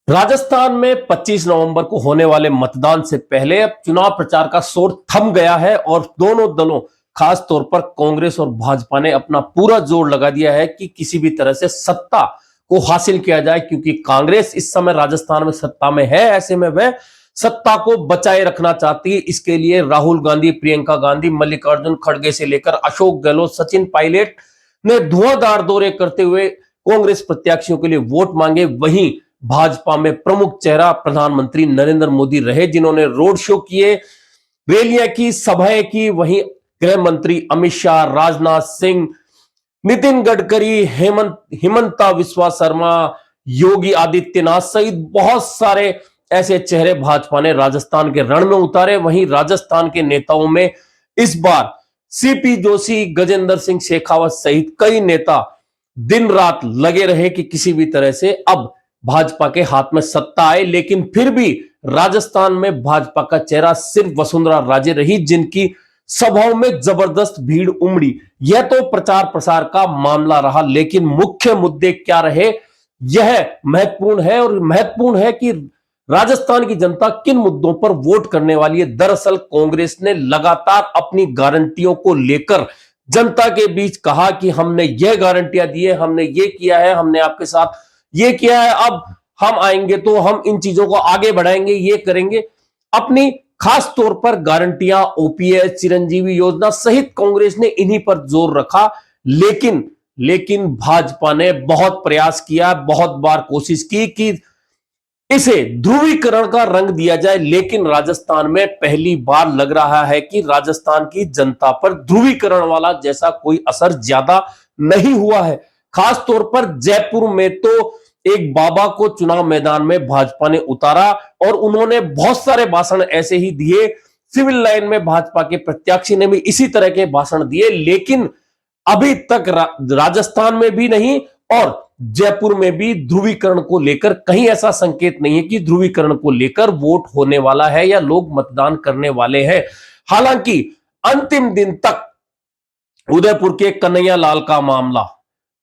राजस्थान में 25 नवंबर को होने वाले मतदान से पहले अब चुनाव प्रचार का शोर थम गया है और दोनों दलों, खास तौर पर कांग्रेस और भाजपा ने अपना पूरा जोर लगा दिया है कि किसी भी तरह से सत्ता को हासिल किया जाए, क्योंकि कांग्रेस इस समय राजस्थान में सत्ता में है। ऐसे में वह सत्ता को बचाए रखना चाहती है। इसके लिए राहुल गांधी, प्रियंका गांधी, मल्लिकार्जुन खड़गे से लेकर अशोक गहलोत, सचिन पायलट ने धुआंधार दौरे करते हुए कांग्रेस प्रत्याशियों के लिए वोट मांगे। वहीं भाजपा में प्रमुख चेहरा प्रधानमंत्री नरेंद्र मोदी रहे, जिन्होंने रोड शो किए, रैलियां की, सभाएं की। वहीं गृह मंत्री अमित शाह, राजनाथ सिंह, नितिन गडकरी, हिमंता विश्वा शर्मा, योगी आदित्यनाथ सहित बहुत सारे ऐसे चेहरे भाजपा ने राजस्थान के रण में उतारे। वहीं राजस्थान के नेताओं में इस बार सीपी जोशी, गजेंद्र सिंह शेखावत सहित कई नेता दिन रात लगे रहे कि किसी भी तरह से अब भाजपा के हाथ में सत्ता आए। लेकिन फिर भी राजस्थान में भाजपा का चेहरा सिर्फ वसुंधरा राजे रही, जिनकी सभाओं में जबरदस्त भीड़ उमड़ी। यह तो प्रचार प्रसार का मामला रहा, लेकिन मुख्य मुद्दे क्या रहे, यह महत्वपूर्ण है। और महत्वपूर्ण है कि राजस्थान की जनता किन मुद्दों पर वोट करने वाली है। दरअसल कांग्रेस ने लगातार अपनी गारंटियों को लेकर जनता के बीच कहा कि हमने ये गारंटियां दी है, हमने ये किया है, हमने आपके साथ ये किया है, अब हम आएंगे तो हम इन चीजों को आगे बढ़ाएंगे, ये करेंगे। अपनी खास तौर पर गारंटियां, ओपीएस, चिरंजीवी योजना सहित कांग्रेस ने इन्हीं पर जोर रखा। लेकिन भाजपा ने बहुत प्रयास किया, बहुत बार कोशिश की कि इसे ध्रुवीकरण का रंग दिया जाए, लेकिन राजस्थान में पहली बार लग रहा है कि राजस्थान की जनता पर ध्रुवीकरण वाला जैसा कोई असर ज्यादा नहीं हुआ है। खास तौर पर जयपुर में तो एक बाबा को चुनाव मैदान में भाजपा ने उतारा और उन्होंने बहुत सारे भाषण ऐसे ही दिए। सिविल लाइन में भाजपा के प्रत्याशी ने भी इसी तरह के भाषण दिए, लेकिन अभी तक राजस्थान में भी नहीं और जयपुर में भी ध्रुवीकरण को लेकर कहीं ऐसा संकेत नहीं है कि ध्रुवीकरण को लेकर वोट होने वाला है या लोग मतदान करने वाले हैं। हालांकि अंतिम दिन तक उदयपुर के कन्हैया लाल का मामला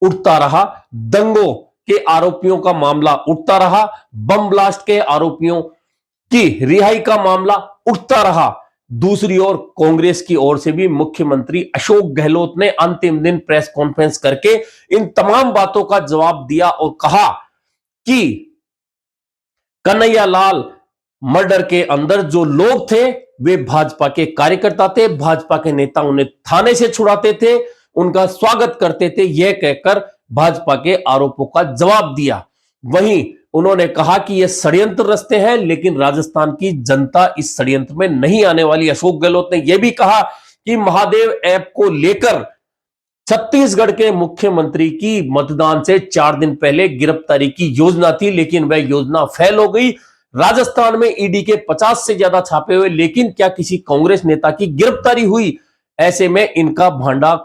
उठता रहा, दंगों के आरोपियों का मामला उठता रहा, बम ब्लास्ट के आरोपियों की रिहाई का मामला उठता रहा। दूसरी ओर कांग्रेस की ओर से भी मुख्यमंत्री अशोक गहलोत ने अंतिम दिन प्रेस कॉन्फ्रेंस करके इन तमाम बातों का जवाब दिया और कहा कि कन्हैया लाल मर्डर के अंदर जो लोग थे वे भाजपा के कार्यकर्ता थे, भाजपा के नेता उन्हें थाने से छुड़ाते थे, उनका स्वागत करते थे, यह कहकर भाजपा के आरोपों का जवाब दिया। वहीं उन्होंने कहा कि यह षड्यंत्र रचते हैं, लेकिन राजस्थान की जनता इस षड्यंत्र में नहीं आने वाली। अशोक गहलोत ने यह भी कहा कि महादेव ऐप को लेकर छत्तीसगढ़ के मुख्यमंत्री की मतदान से 4 दिन पहले गिरफ्तारी की योजना थी, लेकिन वह योजना फेल हो गई। राजस्थान में ईडी के 50 से ज्यादा छापे हुए, लेकिन क्या किसी कांग्रेस नेता की गिरफ्तारी हुई? ऐसे में इनका भांडा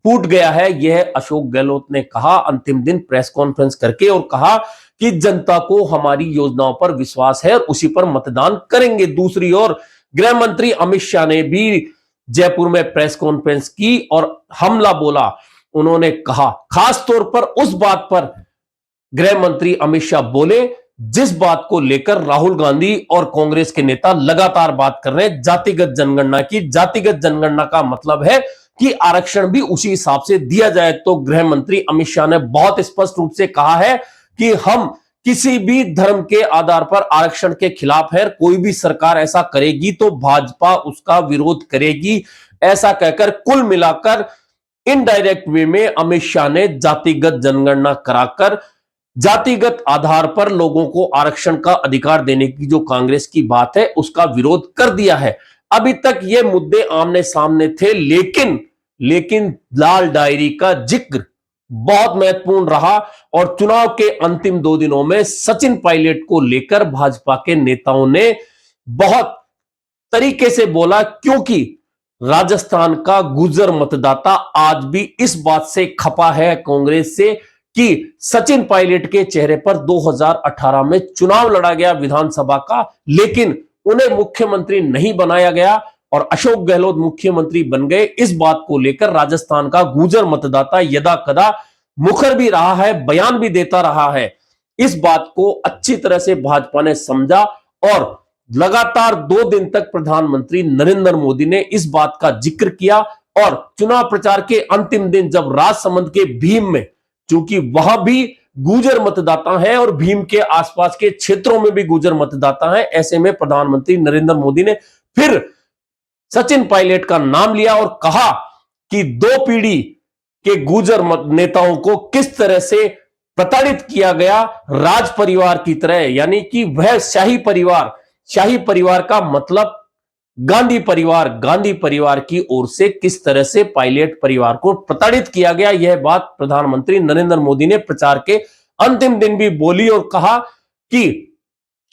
फूट गया है, यह अशोक गहलोत ने कहा अंतिम दिन प्रेस कॉन्फ्रेंस करके, और कहा कि जनता को हमारी योजनाओं पर विश्वास है और उसी पर मतदान करेंगे। दूसरी ओर गृह मंत्री अमित शाह ने भी जयपुर में प्रेस कॉन्फ्रेंस की और हमला बोला। उन्होंने कहा, खास तौर पर उस बात पर गृह मंत्री अमित शाह बोले जिस बात को लेकर राहुल गांधी और कांग्रेस के नेता लगातार बात कर रहे हैं, जातिगत जनगणना की। जातिगत जनगणना का मतलब है कि आरक्षण भी उसी हिसाब से दिया जाए। तो गृह मंत्री अमित शाह ने बहुत स्पष्ट रूप से कहा है कि हम किसी भी धर्म के आधार पर आरक्षण के खिलाफ है, कोई भी सरकार ऐसा करेगी तो भाजपा उसका विरोध करेगी। ऐसा कहकर कुल मिलाकर इनडायरेक्ट वे में अमित शाह ने जातिगत जनगणना कराकर जातिगत आधार पर लोगों को आरक्षण का अधिकार देने की जो कांग्रेस की बात है उसका विरोध कर दिया है। अभी तक ये मुद्दे आमने सामने थे, लेकिन लाल डायरी का जिक्र बहुत महत्वपूर्ण रहा और चुनाव के अंतिम 2 दिनों में सचिन पायलट को लेकर भाजपा के नेताओं ने बहुत तरीके से बोला, क्योंकि राजस्थान का गुर्जर मतदाता आज भी इस बात से खपा है कांग्रेस से कि सचिन पायलट के चेहरे पर 2018 में चुनाव लड़ा गया विधानसभा का, लेकिन उन्हें मुख्यमंत्री नहीं बनाया गया और अशोक गहलोत मुख्यमंत्री बन गए। इस बात को लेकर राजस्थान का गुर्जर मतदाता यदा कदा मुखर भी रहा है, बयान भी देता रहा है। इस बात को अच्छी तरह से भाजपा ने समझा और लगातार 2 दिन तक प्रधानमंत्री नरेंद्र मोदी ने इस बात का जिक्र किया। और चुनाव प्रचार के अंतिम दिन जब राजसमंद के भीम में, चूंकि वहां भी गुर्जर मतदाता हैं और भीम के आसपास के क्षेत्रों में भी गुर्जर मतदाता हैं, ऐसे में प्रधानमंत्री नरेंद्र मोदी ने फिर सचिन पायलट का नाम लिया और कहा कि 2 पीढ़ी के गुर्जर नेताओं को किस तरह से प्रताड़ित किया गया राज परिवार की तरह, यानी कि वह शाही परिवार का मतलब गांधी परिवार की ओर से किस तरह से पायलट परिवार को प्रताड़ित किया गया। यह बात प्रधानमंत्री नरेंद्र मोदी ने प्रचार के अंतिम दिन भी बोली और कहा कि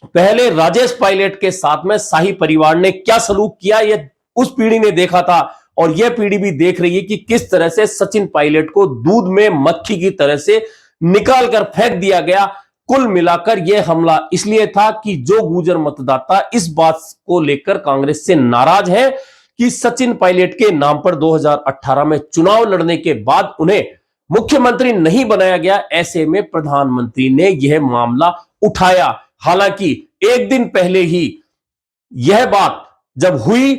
पहले राजेश पायलट के साथ में शाही परिवार ने क्या सलूक किया, यह उस पीढ़ी ने देखा था और यह पीढ़ी भी देख रही है कि किस तरह से सचिन पायलट को दूध में मक्खी की तरह से निकाल कर फेंक दिया गया। कुल मिलाकर यह हमला इसलिए था कि जो गुर्जर मतदाता इस बात को लेकर कांग्रेस से नाराज है कि सचिन पायलट के नाम पर 2018 में चुनाव लड़ने के बाद उन्हें मुख्यमंत्री नहीं बनाया गया, ऐसे में प्रधानमंत्री ने यह मामला उठाया। हालांकि एक दिन पहले ही यह बात जब हुई,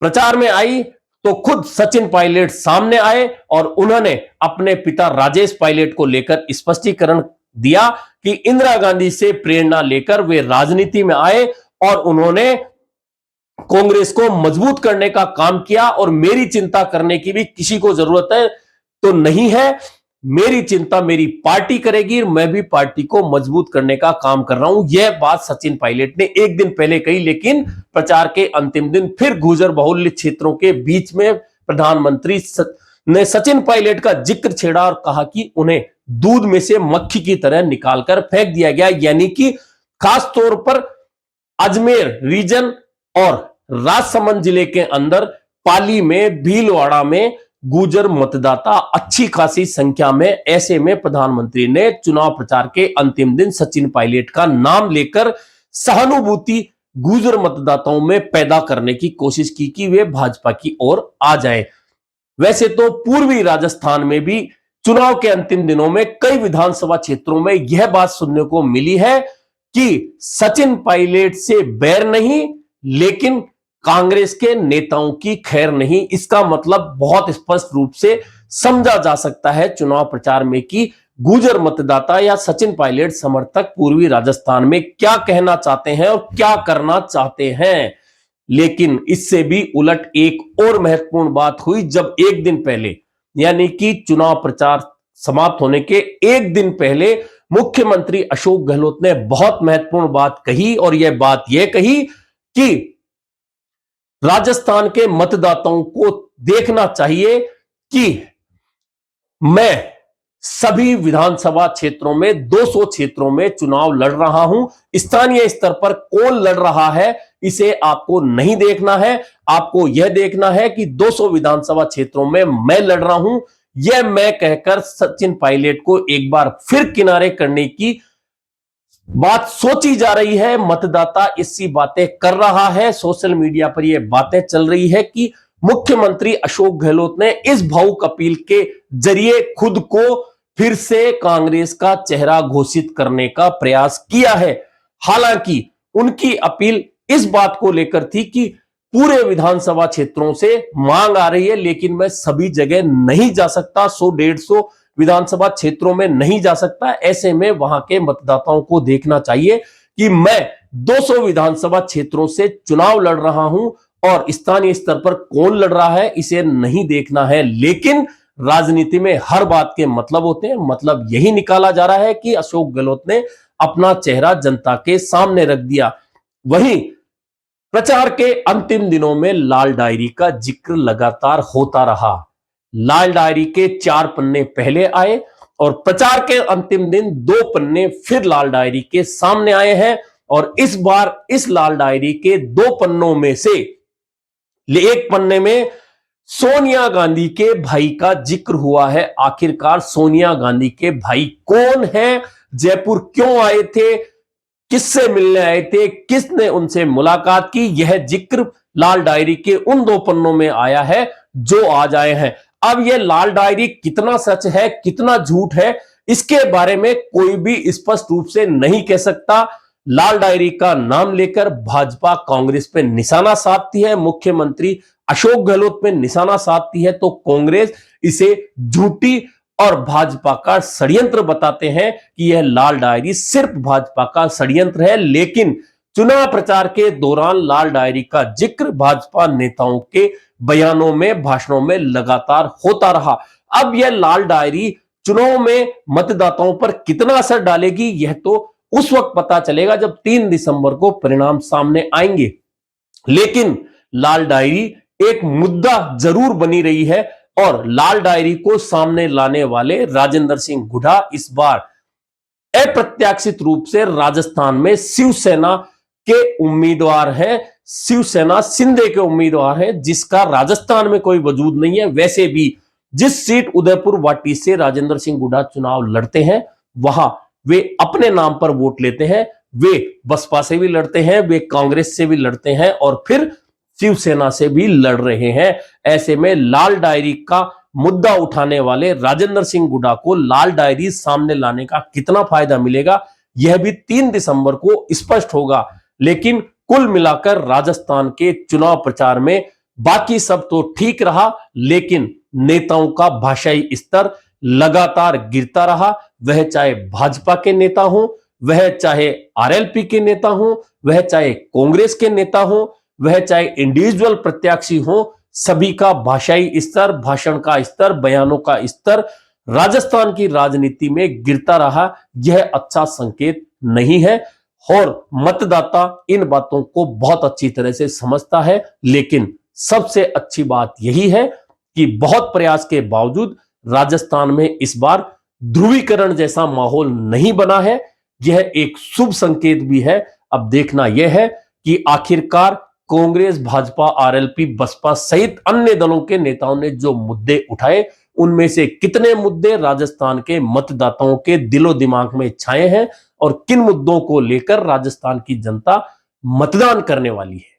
प्रचार में आई, तो खुद सचिन पायलट सामने आए और उन्होंने अपने पिता राजेश पायलट को लेकर स्पष्टीकरण दिया कि इंदिरा गांधी से प्रेरणा लेकर वे राजनीति में आए और उन्होंने कांग्रेस को मजबूत करने का काम किया और मेरी चिंता करने की भी किसी को जरूरत है तो नहीं है, मेरी चिंता मेरी पार्टी करेगी, मैं भी पार्टी को मजबूत करने का काम कर रहा हूं। यह बात सचिन पायलट ने एक दिन पहले कही, लेकिन प्रचार के अंतिम दिन फिर गुर्जर बहुल्य क्षेत्रों के बीच में प्रधानमंत्री ने सचिन पायलट का जिक्र छेड़ा और कहा कि उन्हें दूध में से मक्खी की तरह निकालकर फेंक दिया गया, यानी कि खास तौर पर अजमेर रीजन और राजसमंद जिले के अंदर पाली में, भीलवाड़ा में गुर्जर मतदाता अच्छी खासी संख्या में। ऐसे में प्रधानमंत्री ने चुनाव प्रचार के अंतिम दिन सचिन पायलट का नाम लेकर सहानुभूति गुर्जर मतदाताओं में पैदा करने की कोशिश की कि वे भाजपा की ओर आ जाए। वैसे तो पूर्वी राजस्थान में भी चुनाव के अंतिम दिनों में कई विधानसभा क्षेत्रों में यह बात सुनने को मिली है कि सचिन पायलट से बैर नहीं, लेकिन कांग्रेस के नेताओं की खैर नहीं। इसका मतलब बहुत स्पष्ट रूप से समझा जा सकता है चुनाव प्रचार में कि गुर्जर मतदाता या सचिन पायलट समर्थक पूर्वी राजस्थान में क्या कहना चाहते हैं और क्या करना चाहते हैं। लेकिन इससे भी उलट एक और महत्वपूर्ण बात हुई जब एक दिन पहले, यानी कि चुनाव प्रचार समाप्त होने के एक दिन पहले मुख्यमंत्री अशोक गहलोत ने बहुत महत्वपूर्ण बात कही और यह बात यह कही कि राजस्थान के मतदाताओं को देखना चाहिए कि मैं सभी विधानसभा क्षेत्रों में 200 क्षेत्रों में चुनाव लड़ रहा हूं। स्थानीय स्तर पर कौन लड़ रहा है इसे आपको नहीं देखना है, आपको यह देखना है कि 200 विधानसभा क्षेत्रों में मैं लड़ रहा हूं। यह मैं कहकर सचिन पायलट को एक बार फिर किनारे करने की बात सोची जा रही है। मतदाता इसी बातें कर रहा है, सोशल मीडिया पर यह बातें चल रही है कि मुख्यमंत्री अशोक गहलोत ने इस भावुक अपील के जरिए खुद को फिर से कांग्रेस का चेहरा घोषित करने का प्रयास किया है। हालांकि उनकी अपील इस बात को लेकर थी कि पूरे विधानसभा क्षेत्रों से मांग आ रही है, लेकिन मैं सभी जगह नहीं जा सकता, 100-150 विधानसभा क्षेत्रों में नहीं जा सकता। ऐसे में वहां के मतदाताओं को देखना चाहिए कि मैं 200 विधानसभा क्षेत्रों से चुनाव लड़ रहा हूं और स्थानीय स्तर पर कौन लड़ रहा है इसे नहीं देखना है। लेकिन राजनीति में हर बात के मतलब होते हैं। मतलब यही निकाला जा रहा है कि अशोक गहलोत ने अपना चेहरा जनता के सामने रख दिया। वहीं प्रचार के अंतिम दिनों में लाल डायरी का जिक्र लगातार होता रहा। लाल डायरी के 4 पन्ने पहले आए और प्रचार के अंतिम दिन 2 पन्ने फिर लाल डायरी के सामने आए हैं और इस बार इस लाल डायरी के 2 पन्नों में से एक पन्ने में सोनिया गांधी के भाई का जिक्र हुआ है। आखिरकार सोनिया गांधी के भाई कौन है, जयपुर क्यों आए थे, किससे मिलने आए थे, किसने उनसे मुलाकात की, यह जिक्र लाल डायरी के उन 2 पन्नों में आया है जो आज आए हैं। अब यह लाल डायरी कितना सच है कितना झूठ है इसके बारे में कोई भी स्पष्ट रूप से नहीं कह सकता। लाल डायरी का नाम लेकर भाजपा कांग्रेस पे निशाना साधती है, मुख्यमंत्री अशोक गहलोत पे निशाना साधती है, तो कांग्रेस इसे झूठी और भाजपा का षड्यंत्र बताते हैं कि यह लाल डायरी सिर्फ भाजपा का षड्यंत्र है। लेकिन चुनाव प्रचार के दौरान लाल डायरी का जिक्र भाजपा नेताओं के बयानों में, भाषणों में लगातार होता रहा। अब यह लाल डायरी चुनाव में मतदाताओं पर कितना असर डालेगी, यह तो उस वक्त पता चलेगा जब 3 दिसंबर को परिणाम सामने आएंगे। लेकिन लाल डायरी एक मुद्दा जरूर बनी रही है और लाल डायरी को सामने लाने वाले राजेंद्र सिंह हुड्डा इस बार अप्रत्याशित रूप से राजस्थान में शिवसेना के उम्मीदवार हैं, शिवसेना शिंदे के उम्मीदवार हैं, जिसका राजस्थान में कोई वजूद नहीं है। वैसे भी जिस सीट उदयपुर वाटी से राजेंद्र सिंह हुड्डा चुनाव लड़ते हैं, वहां वे अपने नाम पर वोट लेते हैं। वे बसपा से भी लड़ते हैं, वे कांग्रेस से भी लड़ते हैं और फिर शिवसेना से भी लड़ रहे हैं। ऐसे में लाल डायरी का मुद्दा उठाने वाले राजेंद्र सिंह हुड्डा को लाल डायरी सामने लाने का कितना फायदा मिलेगा, यह भी 3 दिसंबर को स्पष्ट होगा। लेकिन कुल मिलाकर राजस्थान के चुनाव प्रचार में बाकी सब तो ठीक रहा, लेकिन नेताओं का भाषाई स्तर लगातार गिरता रहा। वह चाहे भाजपा के नेता हो, वह चाहे आरएलपी के नेता हो, वह चाहे कांग्रेस के नेता हो, वह चाहे इंडिविजुअल प्रत्याशी हो, सभी का भाषाई स्तर, भाषण का स्तर, बयानों का स्तर राजस्थान की राजनीति में गिरता रहा। यह अच्छा संकेत नहीं है और मतदाता इन बातों को बहुत अच्छी तरह से समझता है। लेकिन सबसे अच्छी बात यही है कि बहुत प्रयास के बावजूद राजस्थान में इस बार ध्रुवीकरण जैसा माहौल नहीं बना है। यह एक शुभ संकेत भी है। अब देखना यह है कि आखिरकार कांग्रेस, भाजपा, आरएलपी, बसपा सहित अन्य दलों के नेताओं ने जो मुद्दे उठाए, उनमें से कितने मुद्दे राजस्थान के मतदाताओं के दिलो दिमाग में छाए हैं और किन मुद्दों को लेकर राजस्थान की जनता मतदान करने वाली है।